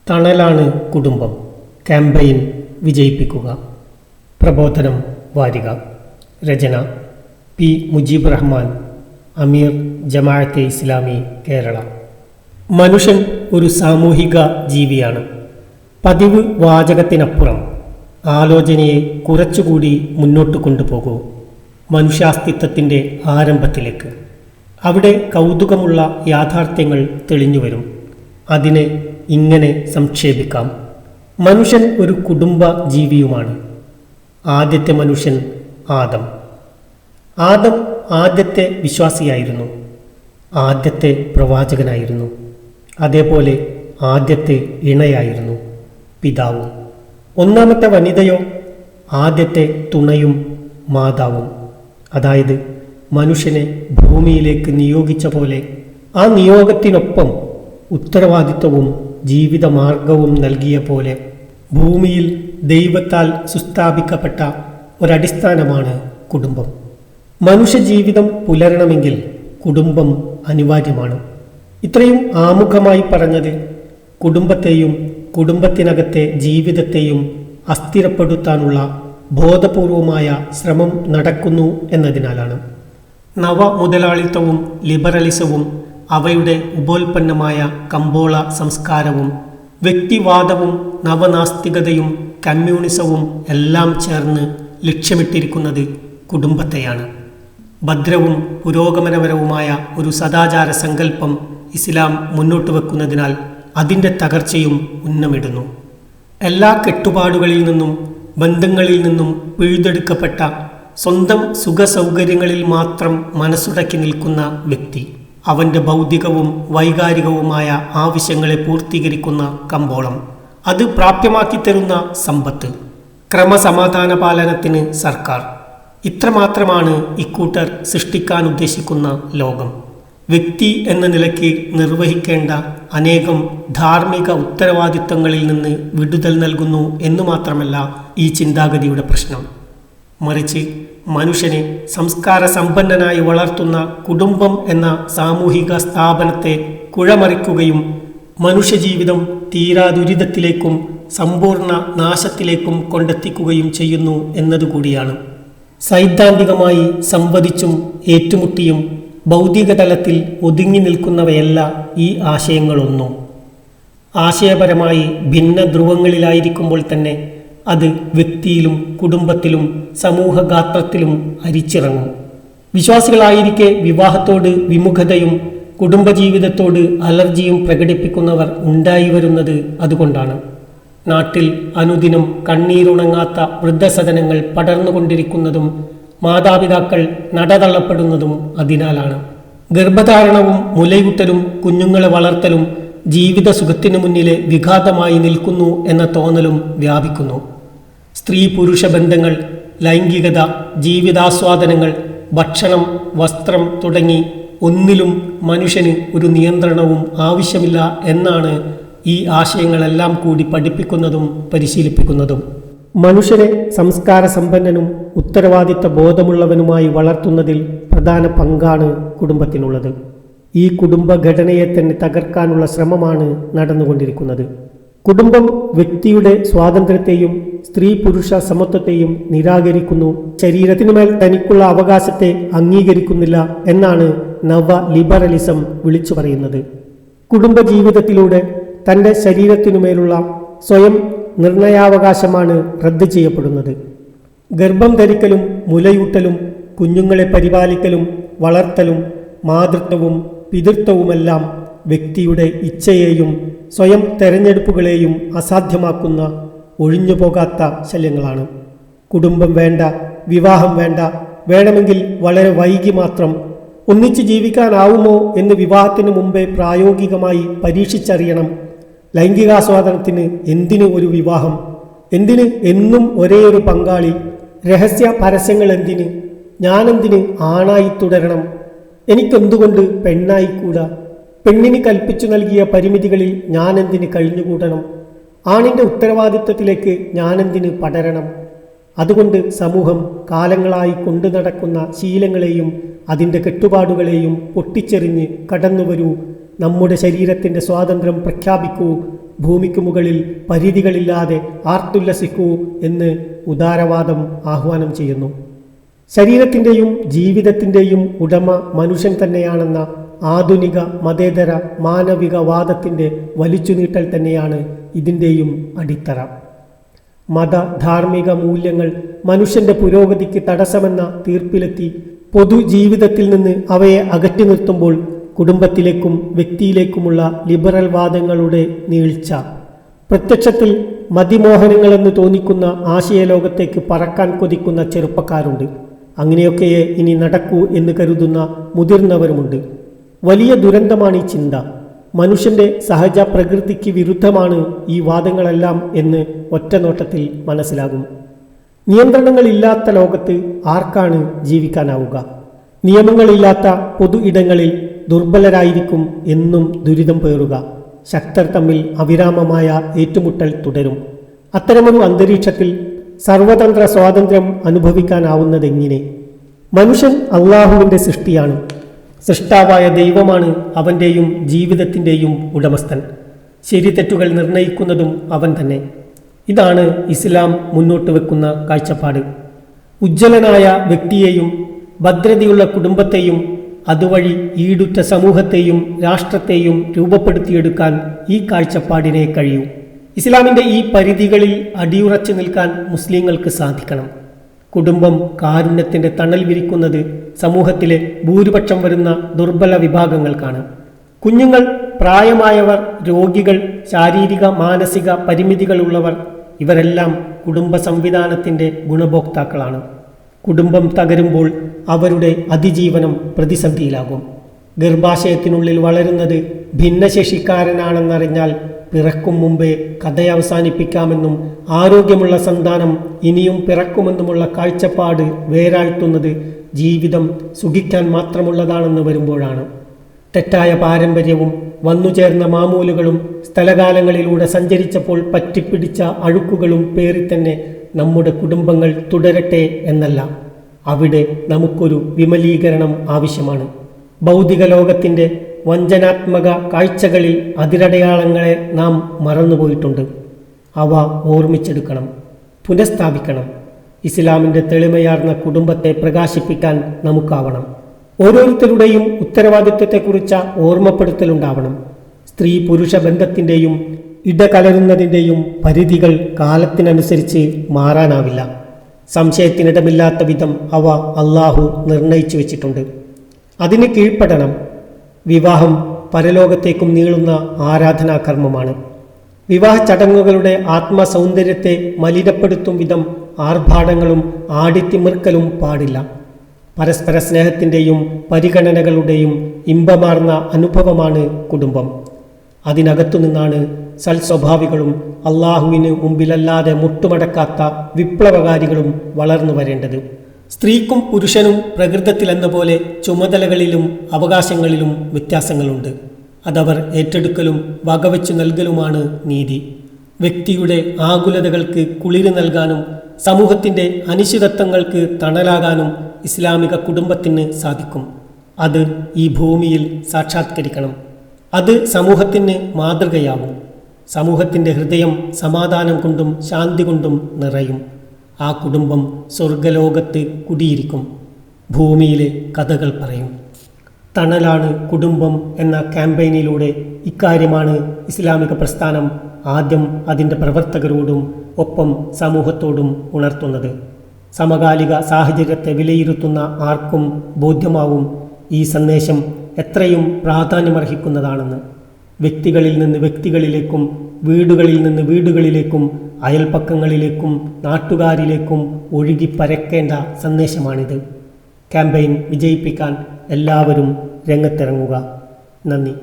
തണലാണ് കുടുംബം. ക്യാമ്പയിൻ വിജയിപ്പിക്കുക. പ്രബോധനം വാരിക. രചന പി മുജീബ് റഹ്മാൻ, അമീർ, ജമാഅത്തെ ഇസ്ലാമി, കേരള. മനുഷ്യൻ ഒരു സാമൂഹിക ജീവിയാണ്. പതിവ് വാചകത്തിനപ്പുറം ആലോചനയെ കുറച്ചുകൂടി മുന്നോട്ട് കൊണ്ടുപോകൂ മനുഷ്യാസ്തിത്വത്തിൻ്റെ ആരംഭത്തിലേക്ക്. അവിടെ കൗതുകമുള്ള യാഥാർത്ഥ്യങ്ങൾ തെളിഞ്ഞുവരും. അതിനെ ഇങ്ങനെ സംക്ഷേപിക്കാം. മനുഷ്യൻ ഒരു കുടുംബ ജീവിയുമാണ്. ആദ്യത്തെ മനുഷ്യൻ ആദം. ആദം ആദ്യത്തെ വിശ്വാസിയായിരുന്നു, ആദ്യത്തെ പ്രവാചകനായിരുന്നു. അതേപോലെ ആദ്യത്തെ ഇണയായിരുന്നു, പിതാവും. ഒന്നാമത്തെ വനിതയോ ആദ്യത്തെ തുണയും മാതാവും. അതായത് മനുഷ്യനെ ഭൂമിയിലേക്ക് നിയോഗിച്ച പോലെ ആ നിയോഗത്തിനൊപ്പം ഉത്തരവാദിത്വവും ജീവിതമാർഗവും നൽകിയ പോലെ ഭൂമിയിൽ ദൈവത്താൽ സുസ്ഥാപിക്കപ്പെട്ട ഒരടിസ്ഥാനമാണ് കുടുംബം. മനുഷ്യജീവിതം പുലരണമെങ്കിൽ കുടുംബം അനിവാര്യമാണ്. ഇത്രയും ആമുഖമായി പറഞ്ഞത് കുടുംബത്തെയും കുടുംബത്തിനകത്തെ ജീവിതത്തെയും അസ്ഥിരപ്പെടുത്താനുള്ള ബോധപൂർവമായ ശ്രമം നടക്കുന്നു എന്നതിനാലാണ്. നവ മുതലാളിത്തവും ലിബറലിസവും അവയുടെ ഉപോൽപ്പന്നമായ കമ്പോള സംസ്കാരവും വ്യക്തിവാദവും നവനാസ്തികതയും കമ്മ്യൂണിസവും എല്ലാം ചേർന്ന് ലക്ഷ്യമിട്ടിരിക്കുന്നത് കുടുംബത്തെയാണ്. ഭദ്രവും പുരോഗമനപരവുമായ ഒരു സദാചാര സങ്കല്പം ഇസ്ലാം മുന്നോട്ട് വെക്കുന്നതിനാൽ അതിൻ്റെ തകർച്ചയും ഉന്നമിടുന്നു. എല്ലാ കെട്ടുപാടുകളിൽ നിന്നും ബന്ധങ്ങളിൽ നിന്നും പിഴുതെടുക്കപ്പെട്ട സ്വന്തം സുഖസൗകര്യങ്ങളിൽ മാത്രം മനസ്സുടക്കി നിൽക്കുന്ന വ്യക്തി, അവൻ്റെ ഭൗതികവും വൈകാരികവുമായ ആവശ്യങ്ങളെ പൂർത്തീകരിക്കുന്ന കമ്പോളം, അത് പ്രാപ്യമാക്കി തരുന്ന സമ്പത്ത്, ക്രമസമാധാന പാലനത്തിന് സർക്കാർ, ഇത്രമാത്രമാണ് ഇക്കൂട്ടർ സൃഷ്ടിക്കാൻ ഉദ്ദേശിക്കുന്ന ലോകം. വ്യക്തി എന്ന നിലയ്ക്ക് നിർവഹിക്കേണ്ട അനേകം ധാർമ്മിക ഉത്തരവാദിത്തങ്ങളിൽ നിന്ന് വിടുതൽ നൽകുന്നു എന്നു മാത്രമല്ല ഈ ചിന്താഗതിയുടെ പ്രശ്നം. മറിച്ച് മനുഷ്യനെ സംസ്കാര സമ്പന്നനായി വളർത്തുന്ന കുടുംബം എന്ന സാമൂഹിക സ്ഥാപനത്തെ കുഴമറിക്കുകയും മനുഷ്യജീവിതം തീരാ ദുരിതത്തിലേക്കും സമ്പൂർണ്ണ നാശത്തിലേക്കും കൊണ്ടെത്തിക്കുകയും ചെയ്യുന്നു എന്നതുകൂടിയാണ്. സൈദ്ധാന്തികമായി സംവദിച്ചും ഏറ്റുമുട്ടിയും ഭൗതിക തലത്തിൽ ഒതുങ്ങി നിൽക്കുന്നവയല്ല ഈ ആശയങ്ങളൊന്നും. ആശയപരമായി ഭിന്ന ധ്രുവങ്ങളിലായിരിക്കുമ്പോൾ തന്നെ അത് വ്യക്തിയിലും കുടുംബത്തിലും സമൂഹഗാത്രത്തിലും അരിച്ചിറങ്ങും. വിശ്വാസികളായിരിക്കെ വിവാഹത്തോട് വിമുഖതയും കുടുംബജീവിതത്തോട് അലർജിയും പ്രകടിപ്പിക്കുന്നവർ ഉണ്ടായി വരുന്നത് അതുകൊണ്ടാണ്. നാട്ടിൽ അനുദിനം കണ്ണീരുണങ്ങാത്ത വൃദ്ധസദനങ്ങൾ പടർന്നുകൊണ്ടിരിക്കുന്നതും മാതാപിതാക്കൾ നടതള്ളപ്പെടുന്നതും അതിനാലാണ്. ഗർഭധാരണവും മുലയൂട്ടലും കുഞ്ഞുങ്ങളെ വളർത്തലും ജീവിത സുഖത്തിനു മുന്നിലെ വിഘാതമായി നിൽക്കുന്നു എന്ന തോന്നലും വ്യാപിക്കുന്നു. സ്ത്രീ പുരുഷ ബന്ധങ്ങൾ, ലൈംഗികത, ജീവിതാസ്വാദനങ്ങൾ, ഭക്ഷണം, വസ്ത്രം തുടങ്ങി ഒന്നിലും മനുഷ്യന് ഒരു നിയന്ത്രണവും ആവശ്യമില്ല എന്നാണ് ഈ ആശയങ്ങളെല്ലാം കൂടി പഠിപ്പിക്കുന്നതും പരിശീലിപ്പിക്കുന്നതും. മനുഷ്യനെ സംസ്കാര സമ്പന്നനും ഉത്തരവാദിത്ത ബോധമുള്ളവനുമായി വളർത്തുന്നതിൽ പ്രധാന പങ്കാണ് കുടുംബത്തിനുള്ളത്. ഈ കുടുംബഘടനയെ തന്നെ തകർക്കാനുള്ള ശ്രമമാണ് നടന്നുകൊണ്ടിരിക്കുന്നത്. കുടുംബം വ്യക്തിയുടെ സ്വാതന്ത്ര്യത്തെയും സ്ത്രീ പുരുഷ സമത്വത്തെയും നിരാകരിക്കുന്നു, ശരീരത്തിനുമേൽ തനിക്കുള്ള അവകാശത്തെ അംഗീകരിക്കുന്നില്ല എന്നാണ് നവ ലിബറലിസം വിളിച്ചു പറയുന്നത്. കുടുംബജീവിതത്തിലൂടെ തൻ്റെ ശരീരത്തിനുമേലുള്ള സ്വയം നിർണയാവകാശമാണ് റദ്ദ് ചെയ്യപ്പെടുന്നത്. ഗർഭം ധരിക്കലും മുലയൂട്ടലും കുഞ്ഞുങ്ങളെ പരിപാലിക്കലും വളർത്തലും മാതൃത്വവും പിതൃത്വവുമെല്ലാം വ്യക്തിയുടെ ഇച്ഛയെയും സ്വയം തെരഞ്ഞെടുപ്പുകളെയും അസാധ്യമാക്കുന്ന ഒഴിഞ്ഞുപോകാത്ത ശല്യങ്ങളാണ്. കുടുംബം വേണ്ട, വിവാഹം വേണ്ട, വേണമെങ്കിൽ വളരെ വൈകി മാത്രം, ഒന്നിച്ച് ജീവിക്കാനാവുമോ എന്ന് വിവാഹത്തിന് മുമ്പേ പ്രായോഗികമായി പരീക്ഷിച്ചറിയണം. ലൈംഗികാസ്വാദനത്തിന് എന്തിന് ഒരു വിവാഹം, എന്തിന് എന്നും ഒരേ ഒരു പങ്കാളി, രഹസ്യ പരസ്യങ്ങൾ എന്തിന്, ഞാനെന്തിന് ആണായി തുടരണം, എനിക്കെന്തുകൊണ്ട് പെണ്ണായിക്കൂടാ, പെണ്ണിന് കൽപ്പിച്ചു നൽകിയ പരിമിതികളിൽ ഞാനെന്തിന് കഴിഞ്ഞുകൂടണം, ആണിൻ്റെ ഉത്തരവാദിത്വത്തിലേക്ക് ഞാനെന്തിന് പടരണം. അതുകൊണ്ട് സമൂഹം കാലങ്ങളായി കൊണ്ടു നടക്കുന്ന ശീലങ്ങളെയും അതിൻ്റെ കെട്ടുപാടുകളെയും പൊട്ടിച്ചെറിഞ്ഞ് കടന്നുവരൂ, നമ്മുടെ ശരീരത്തിൻ്റെ സ്വാതന്ത്ര്യം പ്രഖ്യാപിക്കൂ, ഭൂമിക്ക് മുകളിൽ പരിധികളില്ലാതെ ആർത്തുല്ലസിക്കൂ എന്ന് ഉദാരവാദം ആഹ്വാനം ചെയ്യുന്നു. ശരീരത്തിൻ്റെയും ജീവിതത്തിൻ്റെയും ഉടമ മനുഷ്യൻ തന്നെയാണെന്ന ആധുനിക മതേതര മാനവികവാദത്തിൻ്റെ വലിച്ചുനീട്ടൽ തന്നെയാണ് ഇതിൻ്റെയും അടിത്തറ. ധാർമ്മിക മൂല്യങ്ങൾ മനുഷ്യൻ്റെ പുരോഗതിക്ക് തടസ്സമെന്ന തീർപ്പിലെത്തി പൊതുജീവിതത്തിൽ നിന്ന് അവയെ അകറ്റി നിർത്തുമ്പോൾ കുടുംബത്തിലേക്കും വ്യക്തിയിലേക്കുമുള്ള ലിബറൽ വാദങ്ങളുടെ നീൾച്ച, പ്രത്യക്ഷത്തിൽ മതിമോഹനങ്ങളെന്ന് തോന്നിക്കുന്ന ആശയലോകത്തേക്ക് പറക്കാൻ കൊതിക്കുന്ന ചെറുപ്പക്കാരുണ്ട്. അങ്ങനെയൊക്കെയേ ഇനി നടക്കൂ എന്ന് കരുതുന്ന മുതിർന്നവരുമുണ്ട്. വലിയ ദുരന്തമാണ് ഈ ചിന്ത. മനുഷ്യൻ്റെ സഹജ പ്രകൃതിക്ക് വിരുദ്ധമാണ് ഈ വാദങ്ങളെല്ലാം എന്ന് ഒറ്റനോട്ടത്തിൽ മനസ്സിലാകും. നിയന്ത്രണങ്ങളില്ലാത്ത ലോകത്ത് ആർക്കാണ് ജീവിക്കാനാവുക? നിയമങ്ങളില്ലാത്ത പൊതു ഇടങ്ങളിൽ ദുർബലരായിരിക്കും എന്നും ദുരിതം പേറുക. ശക്തർ തമ്മിൽ അവിരാമമായ ഏറ്റുമുട്ടൽ തുടരും. അത്തരമൊരു അന്തരീക്ഷത്തിൽ സർവതന്ത്ര സ്വാതന്ത്ര്യം അനുഭവിക്കാനാവുന്നതെങ്ങനെ? മനുഷ്യൻ അള്ളാഹുവിൻ്റെ സൃഷ്ടിയാണ്. സൃഷ്ടാവായ ദൈവമാണ് അവൻ്റെയും ജീവിതത്തിൻ്റെയും ഉടമസ്ഥൻ. ശരിതെറ്റുകൾ നിർണയിക്കുന്നതും അവൻ തന്നെ. ഇതാണ് ഇസ്ലാം മുന്നോട്ട് വെക്കുന്ന കാഴ്ചപ്പാട്. ഉജ്ജ്വലനായ വ്യക്തിയെയും ഭദ്രതയുള്ള കുടുംബത്തെയും അതുവഴി ഈടുറ്റ സമൂഹത്തെയും രാഷ്ട്രത്തെയും രൂപപ്പെടുത്തിയെടുക്കാൻ ഈ കാഴ്ചപ്പാടിനെ കഴിയൂ. ഇസ്ലാമിൻ്റെ ഈ പരിധികളിൽ അടിയുറച്ചു നിൽക്കാൻ മുസ്ലിങ്ങൾക്ക് സാധിക്കണം. കുടുംബം കാരുണ്യത്തിൻ്റെ തണൽ വിരിക്കുന്നത് സമൂഹത്തിലെ ഭൂരിപക്ഷം വരുന്ന ദുർബല വിഭാഗങ്ങൾക്കാണ്. കുഞ്ഞുങ്ങൾ, പ്രായമായവർ, രോഗികൾ, ശാരീരിക മാനസിക പരിമിതികളുള്ളവർ, ഇവരെല്ലാം കുടുംബ സംവിധാനത്തിൻ്റെ ഗുണഭോക്താക്കളാണ്. കുടുംബം തകരുമ്പോൾ അവരുടെ അതിജീവനം പ്രതിസന്ധിയിലാകും. ഗർഭാശയത്തിനുള്ളിൽ വളരുന്നത് ഭിന്നശേഷിക്കാരനാണെന്നറിഞ്ഞാൽ പിറക്കും മുമ്പേ കഥയവസാനിപ്പിക്കാമെന്നും ആരോഗ്യമുള്ള സന്താനം ഇനിയും പിറക്കുമെന്നുമുള്ള കാഴ്ചപ്പാട് വേരാഴ്ത്തുന്നത് ജീവിതം സുഖിക്കാൻ മാത്രമുള്ളതാണെന്ന് വരുമ്പോഴാണ്. തെറ്റായ പാരമ്പര്യവും വന്നുചേർന്ന മാമൂലുകളും സ്ഥലകാലങ്ങളിലൂടെ സഞ്ചരിച്ചപ്പോൾ പറ്റിപ്പിടിച്ച അഴുക്കുകളും പേറിത്തന്നെ നമ്മുടെ കുടുംബങ്ങൾ തുടരട്ടെ എന്നല്ല. അവിടെ നമുക്കൊരു വിമലീകരണം ആവശ്യമാണ്. ഭൗതിക ലോകത്തിൻ്റെ വഞ്ചനാത്മക കാഴ്ചകളിൽ അതിരടയാളങ്ങളെ നാം മറന്നുപോയിട്ടുണ്ട്. അവ ഓർമ്മിച്ചെടുക്കണം, പുനഃസ്ഥാപിക്കണം. ഇസ്ലാമിൻ്റെ തെളിമയാർന്ന കുടുംബത്തെ പ്രകാശിപ്പിക്കാൻ നമുക്കാവണം. ഓരോരുത്തരുടെയും ഉത്തരവാദിത്വത്തെക്കുറിച്ച ഓർമ്മപ്പെടുത്തലുണ്ടാവണം. സ്ത്രീ പുരുഷ ബന്ധത്തിൻ്റെയും ഇടകലരുന്നതിൻ്റെയും പരിധികൾ കാലത്തിനനുസരിച്ച് മാറാനാവില്ല. സംശയത്തിനിടമില്ലാത്ത വിധം അവ അള്ളാഹു നിർണയിച്ചു വച്ചിട്ടുണ്ട്. അതിന് കീഴ്പ്പെടണം. വിവാഹം പരലോകത്തേക്കും നീളുന്ന ആരാധനാകർമ്മമാണ്. വിവാഹ ചടങ്ങുകളുടെ ആത്മസൗന്ദര്യത്തെ മലിനപ്പെടുത്തും വിധം ആർഭാടങ്ങളും ആടിത്തിമിർക്കലും പാടില്ല. പരസ്പര സ്നേഹത്തിൻ്റെയും പരിഗണനകളുടെയും ഇമ്പമാർന്ന അനുഭവമാണ് കുടുംബം. അതിനകത്തു നിന്നാണ് സൽസ്വഭാവികളും അള്ളാഹുവിന് മുമ്പിലല്ലാതെ മുട്ടുമടക്കാത്ത വിപ്ലവകാരികളും വളർന്നു വരേണ്ടത്. സ്ത്രീക്കും പുരുഷനും പ്രകൃതത്തിലെന്ന പോലെ ചുമതലകളിലും അവകാശങ്ങളിലും വ്യത്യാസങ്ങളുണ്ട്. അതവർ ഏറ്റെടുക്കലും വകവെച്ചു നൽകലുമാണ് നീതി. വ്യക്തിയുടെ ആകുലതകൾക്ക് കുളിര് നൽകാനും സമൂഹത്തിൻ്റെ അനിശ്ചിതത്വങ്ങൾക്ക് തണലാകാനും ഇസ്ലാമിക കുടുംബത്തിന് സാധിക്കും. അത് ഈ ഭൂമിയിൽ സാക്ഷാത്കരിക്കണം. അത് സമൂഹത്തിന് മാതൃകയാവും. സമൂഹത്തിൻ്റെ ഹൃദയം സമാധാനം കൊണ്ടും ശാന്തി കൊണ്ടും നിറയും. ആ കുടുംബം സ്വർഗലോകത്ത് കുടിയിരിക്കും, ഭൂമിയിലെ കഥകൾ പറയും. തണലാണ് കുടുംബം എന്ന ക്യാമ്പയിനിലൂടെ ഇക്കാര്യമാണ് ഇസ്ലാമിക പ്രസ്ഥാനം ആദ്യം അതിൻ്റെ പ്രവർത്തകരോടും ഒപ്പം സമൂഹത്തോടും ഉണർത്തുന്നത്. സമകാലിക സാഹചര്യത്തെ വിലയിരുത്തുന്ന ആർക്കും ബോധ്യമാവും ഈ സന്ദേശം എത്രയും പ്രാധാന്യമർഹിക്കുന്നതാണെന്ന്. വ്യക്തികളിൽ നിന്ന് വ്യക്തികളിലേക്കും വീടുകളിൽ നിന്ന് വീടുകളിലേക്കും അയൽപ്പക്കങ്ങളിലേക്കും നാട്ടുകാരിലേക്കും ഒഴുകി പരക്കേണ്ട സന്ദേശമാണിത്. ക്യാമ്പയിൻ വിജയിപ്പിക്കാൻ എല്ലാവരും രംഗത്തിറങ്ങുക. നന്ദി.